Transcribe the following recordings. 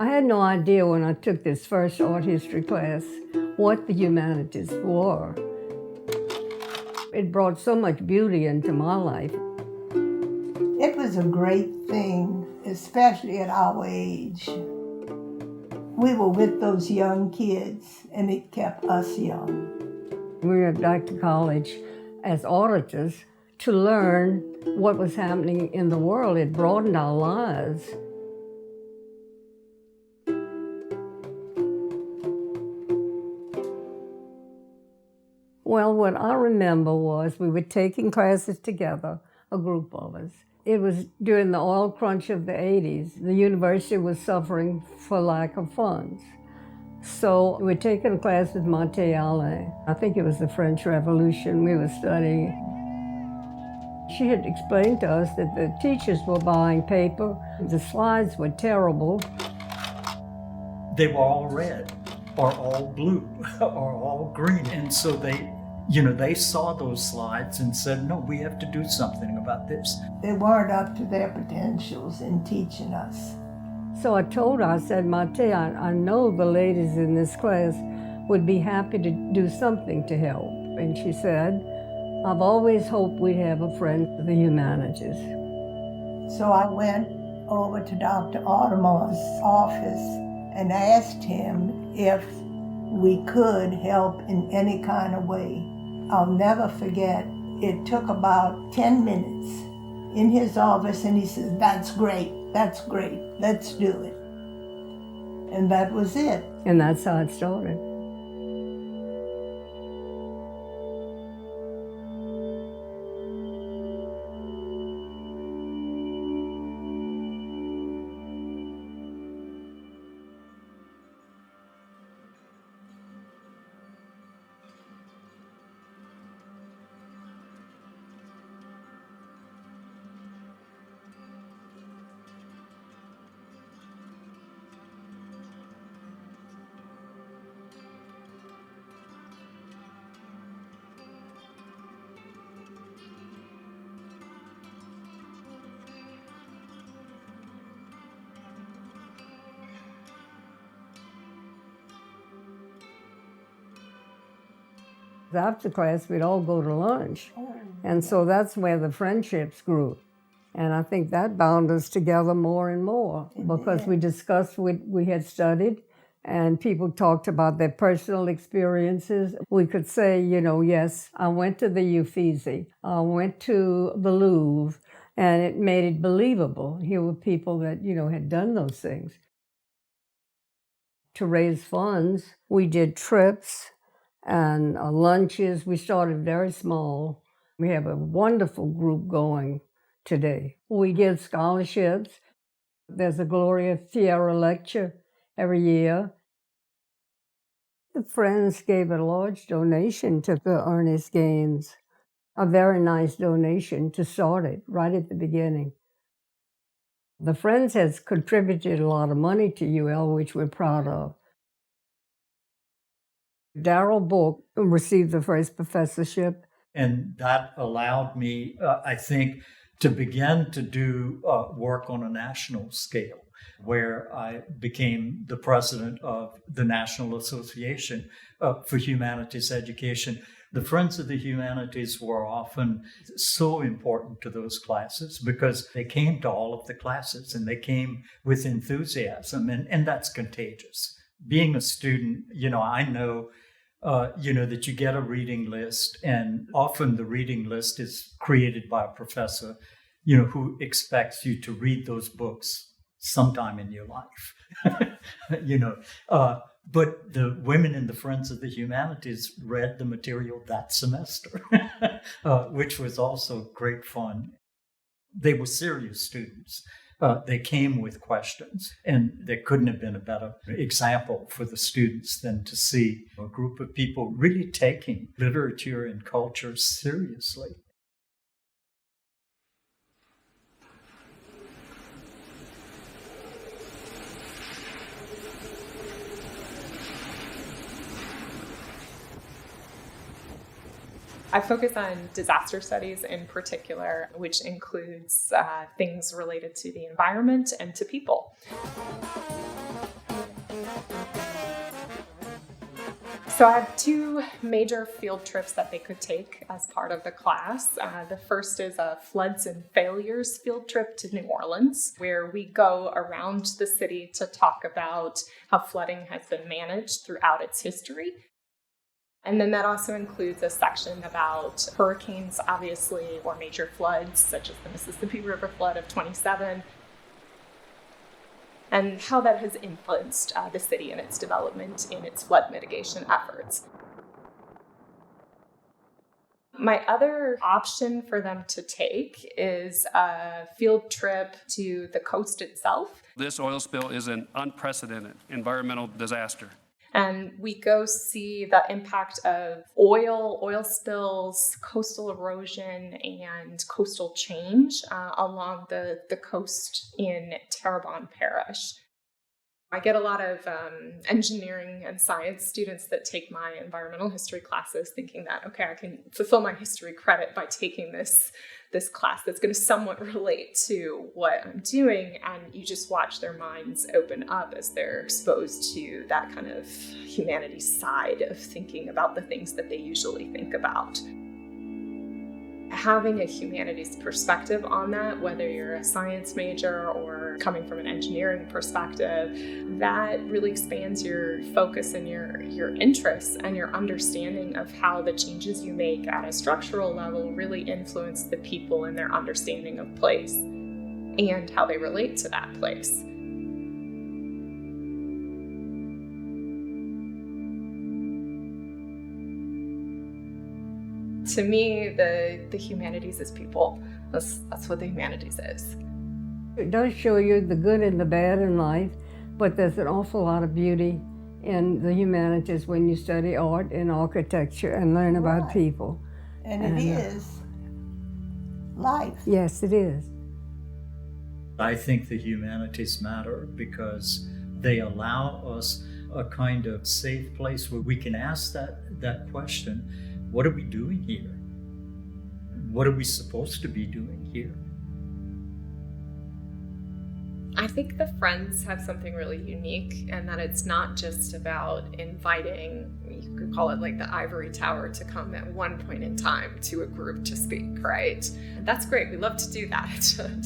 I had no idea when I took this first art history class what the humanities were. It brought so much beauty into my life. It was a great thing, especially at our age. We were with those young kids, and it kept us young. We went back to college as auditors to learn what was happening in the world. It broadened our lives. Well, what I remember was we were taking classes together, a group of us. It was during the oil crunch of the 80s. The university was suffering for lack of funds. So we were taking a class with Monte. I think it was the French Revolution we were studying. She had explained to us that the teachers were buying paper. The slides were terrible. They were all red or all blue or all green. And so they saw those slides and said, no, we have to do something about this. They weren't up to their potentials in teaching us. So I told her, I said, Mate, I know the ladies in this class would be happy to do something to help. And she said, I've always hoped we'd have a friend for the humanities. So I went over to Dr. Audemars' office and asked him if we could help in any kind of way. I'll never forget, it took about 10 minutes in his office, and he says, that's great, let's do it. And that was it. And that's how it started. After class, we'd all go to lunch. And so that's where the friendships grew. And I think that bound us together more and more because we discussed what we had studied and people talked about their personal experiences. We could say, yes, I went to the Uffizi, I went to the Louvre, and it made it believable. Here were people that, had done those things. To raise funds, we did trips and lunches. We started very small. We have a wonderful group going today. We give scholarships. There's a Gloria Fiera lecture every year. The Friends gave a large donation to the Ernest Gaines, a very nice donation to start it right at the beginning. The Friends has contributed a lot of money to UL, which we're proud of. Darrell Book received the first professorship. And that allowed me, I think, to begin to do work on a national scale, where I became the president of the National Association for Humanities Education. The Friends of the Humanities were often so important to those classes because they came to all of the classes and they came with enthusiasm, and that's contagious. Being a student, I know, that you get a reading list, and often the reading list is created by a professor, who expects you to read those books sometime in your life. But the women in the Friends of the Humanities read the material that semester, which was also great fun. They were serious students. They came with questions, and there couldn't have been a better example for the students than to see a group of people really taking literature and culture seriously. I focus on disaster studies in particular, which includes things related to the environment and to people. So I have two major field trips that they could take as part of the class. The first is a floods and failures field trip to New Orleans, where we go around the city to talk about how flooding has been managed throughout its history. And then that also includes a section about hurricanes, obviously, or major floods, such as the Mississippi River flood of 27, and how that has influenced the city and its development in its flood mitigation efforts. My other option for them to take is a field trip to the coast itself. This oil spill is an unprecedented environmental disaster. And we go see the impact of oil spills, coastal erosion, and coastal change along the coast in Terrebonne Parish. I get a lot of engineering and science students that take my environmental history classes thinking that, okay, I can fulfill my history credit by taking this class that's going to somewhat relate to what I'm doing, and you just watch their minds open up as they're exposed to that kind of humanities side of thinking about the things that they usually think about. Having a humanities perspective on that, whether you're a science major or coming from an engineering perspective, that really expands your focus and your interests and your understanding of how the changes you make at a structural level really influence the people and their understanding of place and how they relate to that place. To me, the humanities is people. That's what the humanities is. It does show you the good and the bad in life, but there's an awful lot of beauty in the humanities when you study art and architecture and learn about Right. people. And it is life. Yes, it is. I think the humanities matter because they allow us a kind of safe place where we can ask that question, what are we doing here? What are we supposed to be doing here? I think the Friends have something really unique, and that it's not just about inviting, you could call it like the ivory tower, to come at one point in time to a group to speak, right? And that's great. We love to do that,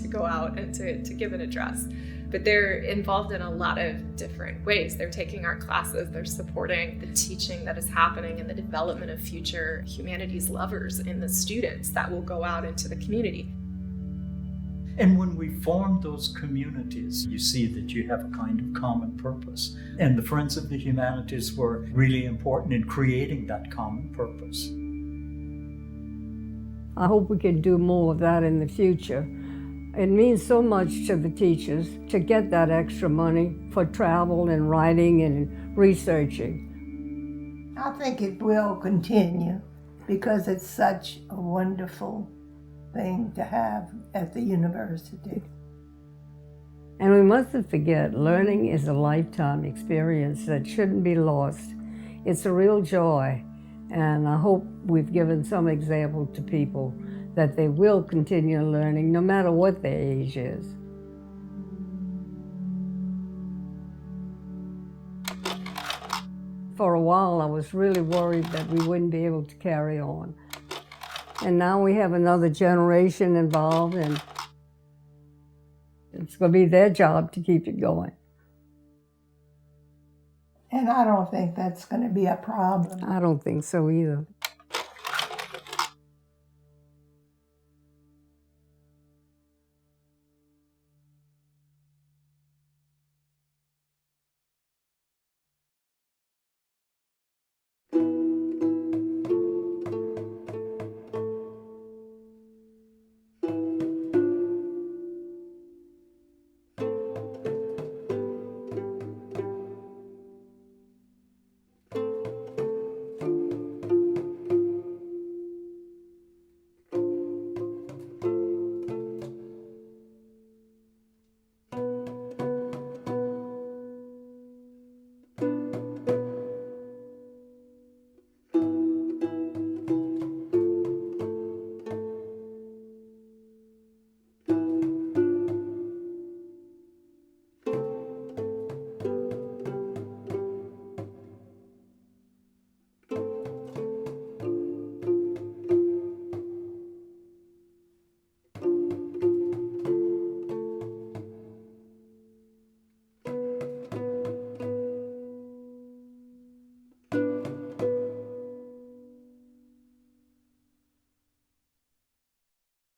to go out and to give an address. But they're involved in a lot of different ways. They're taking our classes, they're supporting the teaching that is happening and the development of future humanities lovers in the students that will go out into the community. And when we form those communities, you see that you have a kind of common purpose. And the Friends of the Humanities were really important in creating that common purpose. I hope we can do more of that in the future. It means so much to the teachers to get that extra money for travel and writing and researching. I think it will continue because it's such a wonderful thing to have at the university. And we mustn't forget, learning is a lifetime experience that shouldn't be lost. It's a real joy, and I hope we've given some example to people that they will continue learning no matter what their age is. For a while, I was really worried that we wouldn't be able to carry on. And now we have another generation involved, and it's going to be their job to keep it going. And I don't think that's going to be a problem. I don't think so either.